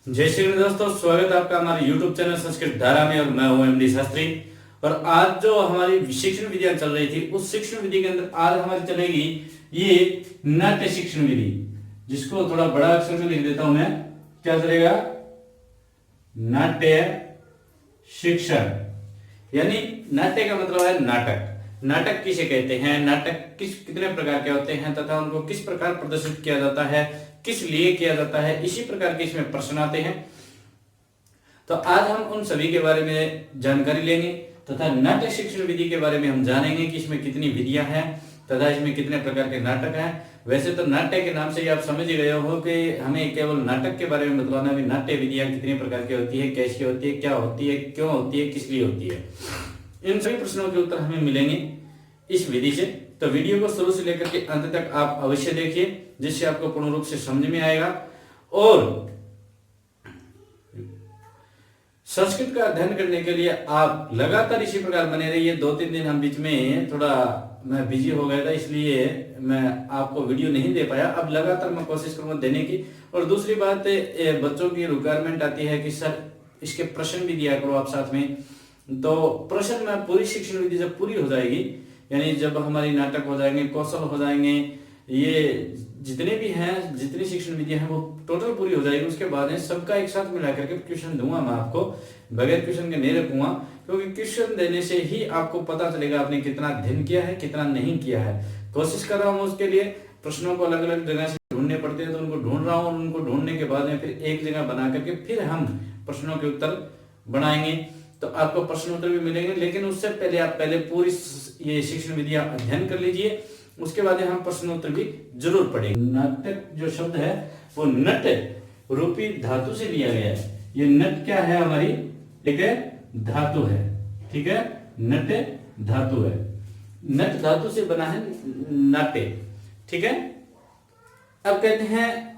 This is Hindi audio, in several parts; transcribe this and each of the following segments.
जय श्री कृष्ण दोस्तों, स्वागत है आपका हमारे YouTube चैनल संस्कृत धारा में। और मैं हूं एमडी शास्त्री। और आज जो हमारी शिक्षण विधियां चल रही थी, उस शिक्षण विधि के अंदर आज हमारी चलेगी ये नाट्य शिक्षण विधि, जिसको थोड़ा बड़ा अक्षर में लिख देता हूं मैं। क्या चलेगा? नाट्य शिक्षण। यानी नाट्य का मतलब है नाटक। नाटक किसे कहते हैं, नाटक कितने प्रकार के होते हैं तथा उनको किस प्रकार प्रदर्शित किया जाता है, किस लिए किया जाता है, इसी प्रकार के इसमें प्रश्न आते हैं। तो आज हम उन सभी के बारे में जानकारी लेंगे तथा नाट्य शिक्षण विधि के बारे में हम जानेंगे कि इसमें कितनी विधियां हैं तथा इसमें कितने प्रकार के नाटक हैं। वैसे तो नाट्य के नाम से ही आप समझ ही गए हो कि हमें केवल नाटक के बारे में बतलाना भी, नाट्य विधियां कितनी प्रकार की होती है, कैसी होती है, क्या होती है, क्यों होती है, किस लिए होती है। इन सभी प्रश्नों के उत्तर हमें मिलेंगे इस विधि से। तो वीडियो को शुरू से लेकर के अंत तक आप अवश्य देखिए, जिससे आपको पूर्ण रूप से समझ में आएगा। और संस्कृत का अध्ययन करने के लिए आप लगातार इसी प्रकार बने रहिए। 2-3 दिन हम बीच में थोड़ा मैं बिजी हो गया था, इसलिए मैं आपको वीडियो नहीं दे पाया। अब लगातार मैं कोशिश करूंगा देने की। और दूसरी बात, बच्चों की रिक्वायरमेंट आती है कि सर इसके प्रश्न भी दिया करो आप साथ में। तो प्रश्न में पूरी शिक्षण विधि जब पूरी हो जाएगी, यानी जब हमारी नाटक हो जाएंगे, कौशल हो जाएंगे, ये जितने भी हैं, जितनी शिक्षण विधियां हैं वो टोटल पूरी हो जाएगी, उसके बाद सबका एक साथ मिला करके ट्यूशन दूंगा मैं आपको। बगैर ट्यूशन के नहीं रखूंगा, क्योंकि ट्यूशन देने से ही आपको पता चलेगा आपने कितना अध्ययन किया है, कितना नहीं किया है। कोशिश कर रहा हूँ उसके लिए। प्रश्नों को अलग अलग जगह से ढूंढने पड़ते हैं, तो उनको ढूंढ रहा हूँ। उनको ढूंढने के बाद में फिर एक जगह बना करके फिर हम प्रश्नों के उत्तर बनाएंगे। तो आपको प्रश्न उत्तर भी मिलेंगे, लेकिन उससे पहले आप पूरी ये शिक्षण विधियां अध्ययन कर लीजिए। उसके बाद हम प्रश्नोत्तर भी जरूर पढ़ेंगे। नाटक जो शब्द है वो नट रूपी धातु से लिया गया है। ये नट क्या है हमारी? ठीक है, धातु है। ठीक है, नट धातु है। नट धातु से बना है नाट्य। ठीक है। अब कहते हैं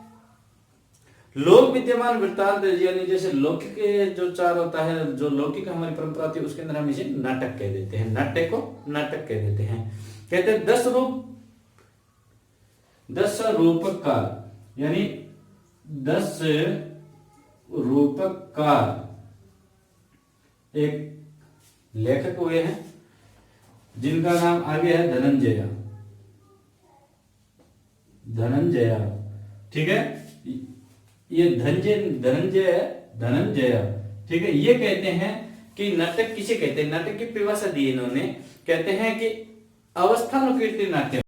लोक विद्यमान वृत्तांत, यानी जैसे लौकिक जो चार होता है, जो लौकिक हमारी परंपरा थी, उसके अंदर हम इसे नाटक कह देते हैं। नाट्य को नाटक कह देते हैं। कहते हैं 10 रूपक काल, यानी 10 रूपक काल एक लेखक हुए हैं जिनका नाम आगे है धनंजय। ठीक है, ये धनंजय। ठीक है। ये कहते हैं कि नाटक किसे कहते हैं, नाटक की परिभाषा दी इन्होंने। कहते हैं कि अवस्थानुकीर्ति नाट्य,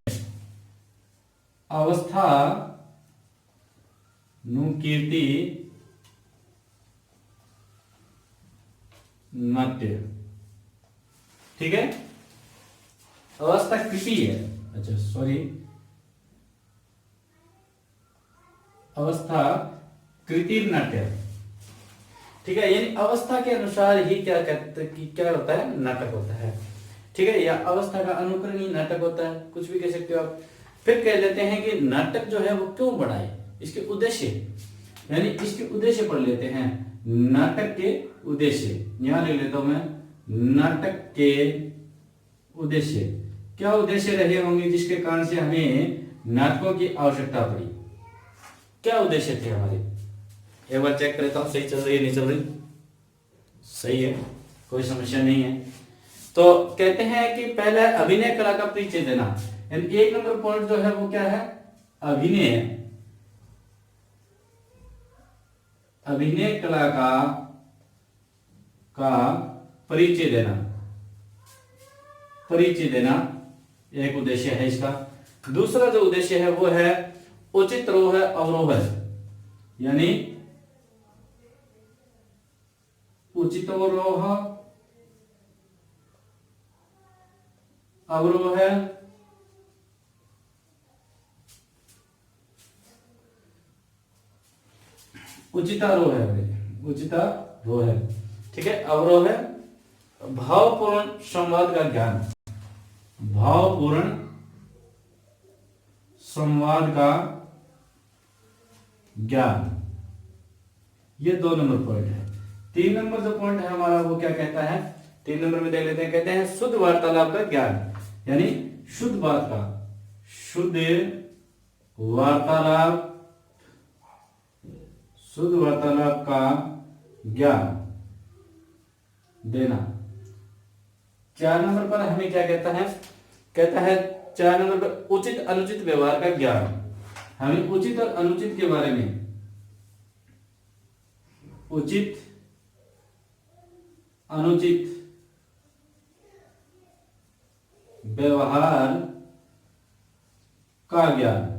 अवस्थानुकीर्ति नाट्य। ठीक है, अवस्था कृति है। अच्छा सॉरी, अवस्था कृति नाट्य। ठीक है, यानी अवस्था के अनुसार ही क्या होता है, नाटक होता है। ठीक है, या अवस्था का अनुकरण ही नाटक होता है, कुछ भी कह सकते हो आप। फिर कह लेते हैं कि नाटक जो है वो क्यों बढ़ाए, इसके उद्देश्य, यानी इसके उद्देश्य पढ़ लेते हैं। नाटक के उद्देश्य यहां लिख लेता हूं मैं। नाटक के उद्देश्य, क्या उद्देश्य रहे होंगे जिसके कारण से हमें नाटकों की आवश्यकता पड़ी? क्या उद्देश्य थे हमारे? एक बार चेक करता हूं, सही चल रही है, नहीं चल रही? सही है, कोई समस्या नहीं है। तो कहते हैं कि पहले अभिनय कला का परिचय देना। यानी 1 नंबर पॉइंट जो है वो क्या है? अभिनय कला का परिचय देना एक उद्देश्य है इसका। दूसरा जो उद्देश्य है वो है उचित रोह अवरोह, यानी उचित रोह अवरोह, उचितारोह है। ठीक है, अवरोह है भावपूर्ण संवाद का ज्ञान, ये 2 नंबर पॉइंट है। 3 नंबर जो पॉइंट है हमारा वो क्या कहता है? 3 नंबर में देख लेते हैं। कहते हैं शुद्ध वार्तालाप का ज्ञान, यानी शुद्ध बात का, शुद्ध वार्तालाप शुद्ध वार्तालाप का ज्ञान देना। 4 नंबर पर हमें क्या कहता है? कहता है 4 नंबर पर उचित अनुचित व्यवहार का ज्ञान। हमें उचित और अनुचित के बारे में, उचित अनुचित व्यवहार का ज्ञान,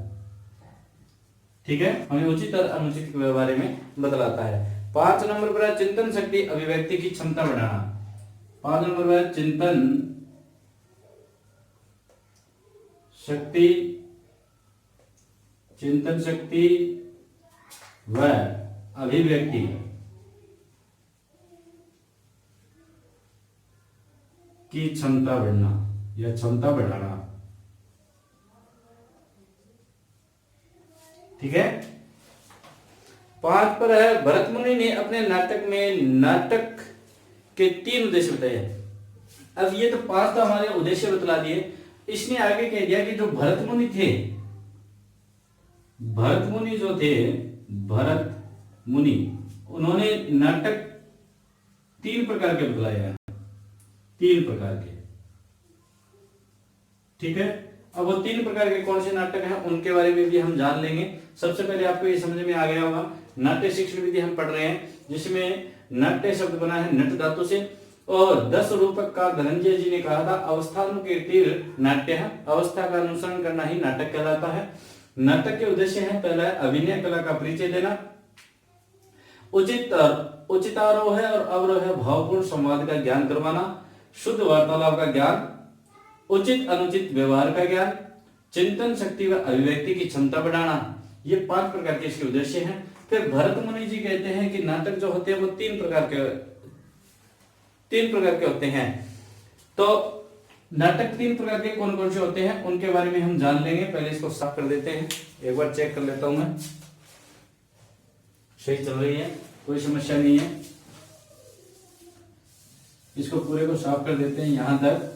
ठीक है, हमें उचित और अनुचित के बारे में बतलाता है। 5 नंबर पर है चिंतन शक्ति अभिव्यक्ति की क्षमता बढ़ाना। 5 नंबर पर है चिंतन शक्ति, चिंतन शक्ति व अभिव्यक्ति की क्षमता बढ़ना या क्षमता बढ़ाना, ठीक है। 5 पर है भरत मुनि ने अपने नाटक में नाटक के 3 उद्देश्य बताए। अब ये तो 5 तो हमारे उद्देश्य बतला दिए, इसने आगे कह दिया कि जो भरत मुनि थे, भरत मुनि जो थे, भरत मुनि, उन्होंने नाटक 3 प्रकार के बतलाए हैं, 3 प्रकार के, ठीक है। अब वो 3 प्रकार के कौन से नाटक हैं उनके बारे में भी हम जान लेंगे। सबसे पहले आपको ये समझ में आ गया होगा, नाट्य शिक्षण विधि हम पढ़ रहे हैं, जिसमें नाट्य शब्द बना है नट धातु से, और 10 रूपक का धनंजय जी ने कहा था अवस्थानुकीर्तिर नाट्य है, अवस्था का अनुसरण करना ही नाटक कहलाता है। नाटक के उद्देश्य है, पहला है अभिनय कला का परिचय देना, उचितारोह और अवरोह भावपूर्ण संवाद का ज्ञान करवाना, शुद्ध वार्तालाप का ज्ञान, उचित अनुचित व्यवहार का ज्ञान, चिंतन शक्ति व अभिव्यक्ति की क्षमता बढ़ाना। ये 5 प्रकार के इसके उद्देश्य हैं। फिर भरत मुनि जी कहते हैं कि नाटक जो होते हैं वो 3 प्रकार के होते हैं। तो नाटक 3 प्रकार के कौन कौन से होते हैं उनके बारे में हम जान लेंगे। पहले इसको साफ कर देते हैं, एक बार चेक कर लेता हूं मैं, सही चल रही है, कोई समस्या नहीं है। इसको पूरे को साफ कर देते हैं यहां तक।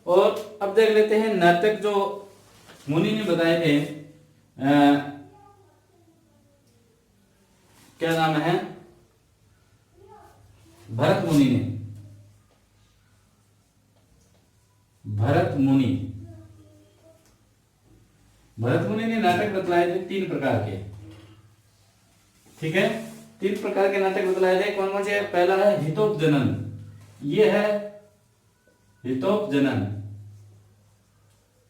और अब देख लेते हैं नाटक जो मुनि ने बताए थे, क्या नाम है, भरत मुनि ने, भरत मुनि ने नाटक बतलाए थे 3 प्रकार के, ठीक है। 3 प्रकार के नाटक बतलाए थे, कौन कौन से? पहला है हितोपजनन, ये है हितोपजनन,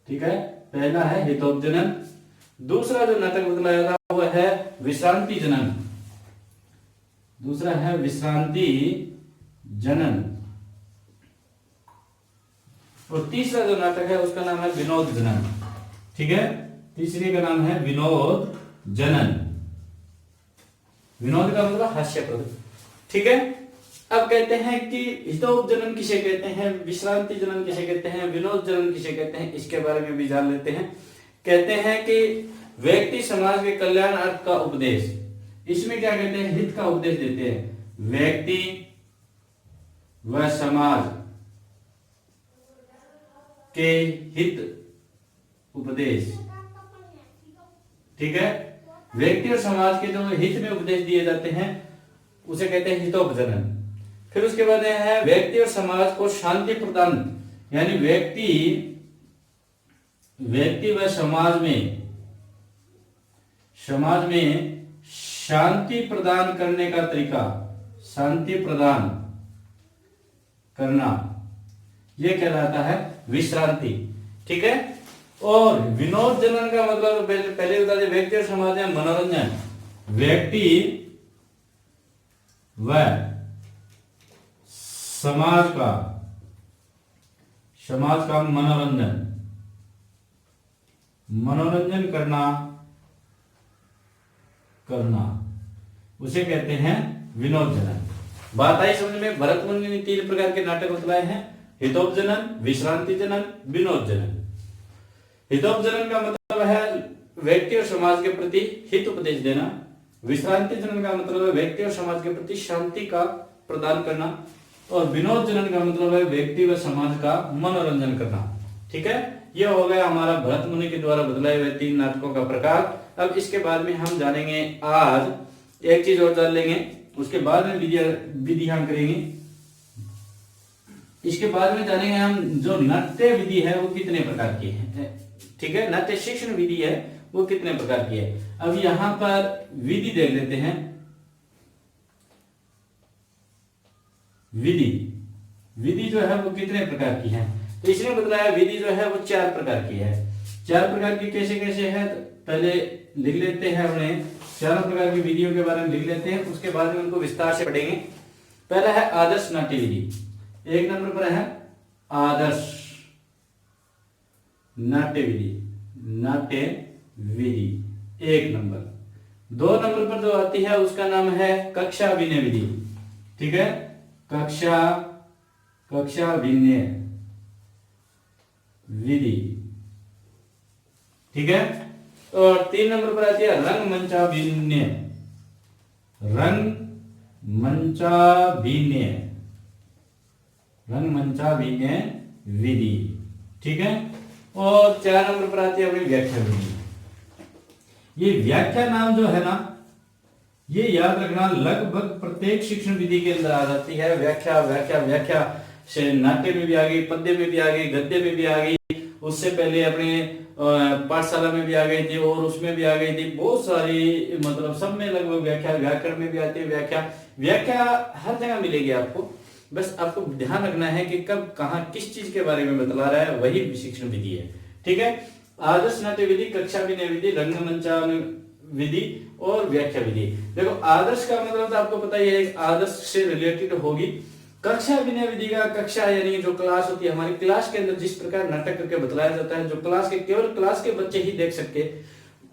ठीक है, पहला है हितोपजनन। दूसरा जो नाटक बतलाया था वो है विश्रांति जनन, दूसरा है विश्रांति जनन। और तीसरा जो नाटक है उसका नाम है विनोद जनन, ठीक है, तीसरे का नाम है विनोद जनन। विनोद का मतलब हास्यप्रद, ठीक है। अब कहते हैं कि हितोपजनन किसे कहते हैं, विश्रांति जनन किसे कहते हैं, विनोद जनन किसे कहते हैं, इसके बारे में भी जान लेते हैं। कहते हैं कि व्यक्ति समाज के कल्याण अर्थ का उपदेश, इसमें क्या कहते हैं, हित का उपदेश देते हैं, व्यक्ति व समाज के हित उपदेश, ठीक है। व्यक्ति और समाज के जो हित में उपदेश दिए जाते हैं उसे कहते हैं हितोपजनन। फिर उसके बाद है व्यक्ति और समाज को शांति प्रदान, यानी व्यक्ति व समाज में शांति प्रदान करने का तरीका, शांति प्रदान करना, यह कहलाता है विश्रांति, ठीक है। और विनोद जनन का मतलब पहले बता दें, व्यक्ति और समाज में मनोरंजन, व्यक्ति व समाज का मनोरंजन करना उसे कहते हैं विनोद जनन। बात आई समझ में। भरत मुनि ने 3 प्रकार के नाटक बतलाए हैं, हितोपजनन, विश्रांति जनन, विनोद जनन। हितोपजनन का मतलब है व्यक्ति और समाज के प्रति हित उपदेश देना, विश्रांति जनन का मतलब है व्यक्ति और समाज के प्रति शांति का प्रदान करना, और विनोद जनन का मतलब है व्यक्ति व समाज का मनोरंजन करना, ठीक है। ये हो गया हमारा भरत मुनि के द्वारा बतलाए हुए 3 नाटकों का प्रकार। अब इसके बाद में हम जानेंगे, आज एक चीज और जान लेंगे, उसके बाद में विधि हम करेंगे। इसके बाद में जानेंगे हम जो नाट्य विधि है वो कितने प्रकार की है, ठीक है, नाट्य शिक्षण विधि है वो कितने प्रकार की है। अब यहां पर विधि देख लेते हैं। विधि जो है वो कितने प्रकार की है, तो इसने बतलाया विधि जो है वो 4 प्रकार की है। 4 प्रकार की कैसे कैसे है, तो पहले लिख लेते हैं, अपने 4 प्रकार की विधियों के बारे में लिख लेते हैं, उसके बाद में उनको विस्तार से पढ़ेंगे। पहला है आदर्श नाट्य विधि, 1 नंबर पर है आदर्श नाट्य विधि 1 नंबर। 2 नंबर पर जो आती है उसका नाम है कक्षा अभिनय विधि, ठीक है, कक्षा अभिनय विधि, ठीक है। और 3 नंबर पर आती है रंगमंचाभिनय विधि, ठीक है। और 4 नंबर पर आती है अपनी व्याख्या विधि। ये व्याख्या नाम जो है ना, ये याद रखना, लगभग प्रत्येक शिक्षण विधि के अंदर आ जाती है। व्याख्या से नाट्य में भी आ गई, पद्य में भी आ गई, गद्य में भी आ गई, उससे पहले अपने पाठशाला में भी आ गई थी और उसमें भी आ गई थी, बहुत सारी, मतलब सब में लगभग व्याख्या, व्याकरण में भी आती है व्याख्या हर जगह मिलेगी आपको। बस आपको ध्यान रखना है कि कब कहां किस चीज के बारे में बतला रहा है, वही शिक्षण विधि है, ठीक है। आदर्श नाट्य विधि, कक्षा अभिनय विधि, रंगमंचा विधि और व्याख्या विधि। देखो आदर्श का मतलब तो आपको पता ही है, आदर्श से रिलेटेड होगी। कक्षा अभिनय विधि का, कक्षा यानी जो क्लास होती है, हमारी क्लास के अंदर जिस प्रकार नाटक करके बतलाया जाता है, जो क्लास के केवल क्लास के बच्चे ही देख सकते,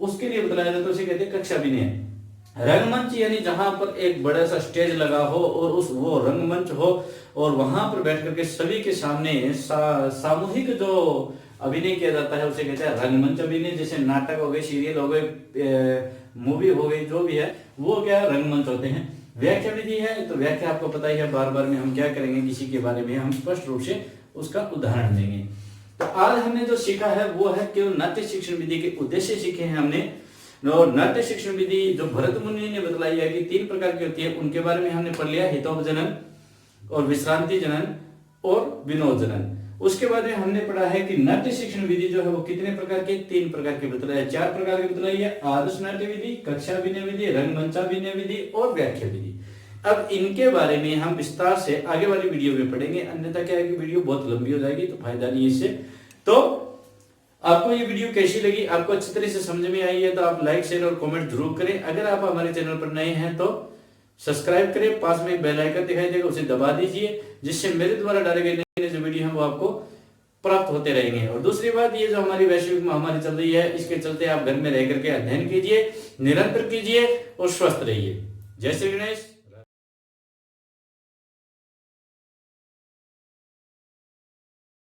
उसके लिए बतलाया जाता है, उसे कहते हैं कक्षा अभिनय। रंगमंच यानी जहां पर एक बड़ा सा स्टेज लगा हो और वो रंगमंच हो और वहां पर बैठ करके सभी के सामने सामूहिक जो अभिनय किया जाता है उसे कहते हैं रंगमंच अभिनय। जैसे नाटक हो गए, सीरियल हो गए, मूवी हो गई, जो भी है वो क्या रंगमंच होते हैं। व्याख्या विधि है, तो व्याख्या आपको पता ही है, बार बार में हम क्या करेंगे, किसी के बारे में हम स्पष्ट रूप से उसका उदाहरण देंगे। तो आज हमने जो सीखा है वो है केवल नाट्य शिक्षण विधि के उद्देश्य सीखे हैं हमने। और नाट्य शिक्षण विधि जो भरत मुनि ने बतलाई है कि 3 प्रकार की होती है, उनके बारे में हमने पढ़ लिया, हितोपजनन और विश्रांति जनन और विनोद जनन। उसके बाद में हमने पढ़ा है कि नाट्य शिक्षण विधि जो है वो कितने प्रकार की, 3 प्रकार की बतलाई है, 4 प्रकार की बतलाई है, आदर्श नाट्य विधि, कक्षा अभिनय विधि, रंगमंचाभिनय विधि और व्याख्या विधि। अब इनके बारे में हम विस्तार से आगे वाली वीडियो में पढ़ेंगे, अन्यथा क्या है कि वीडियो बहुत लंबी हो जाएगी, तो फायदा नहीं है इससे। तो आपको ये वीडियो कैसी लगी, आपको अच्छी तरह से समझ में आई है तो आप लाइक, शेयर और कमेंट जरूर करें। अगर आप हमारे चैनल पर नए हैं तो सब्सक्राइब करें, पास में एक बेल आइकन दिखाई देगा उसे दबा दीजिए, जिससे मेरे द्वारा डाले गए नए जो वीडियो हैं वो आपको प्राप्त होते रहेंगे। और दूसरी बात, ये जो हमारी वैश्विक महामारी चल रही है, इसके चलते आप घर में रह करके अध्ययन कीजिए, निरंतर कीजिए और स्वस्थ रहिए। जय श्री गणेश।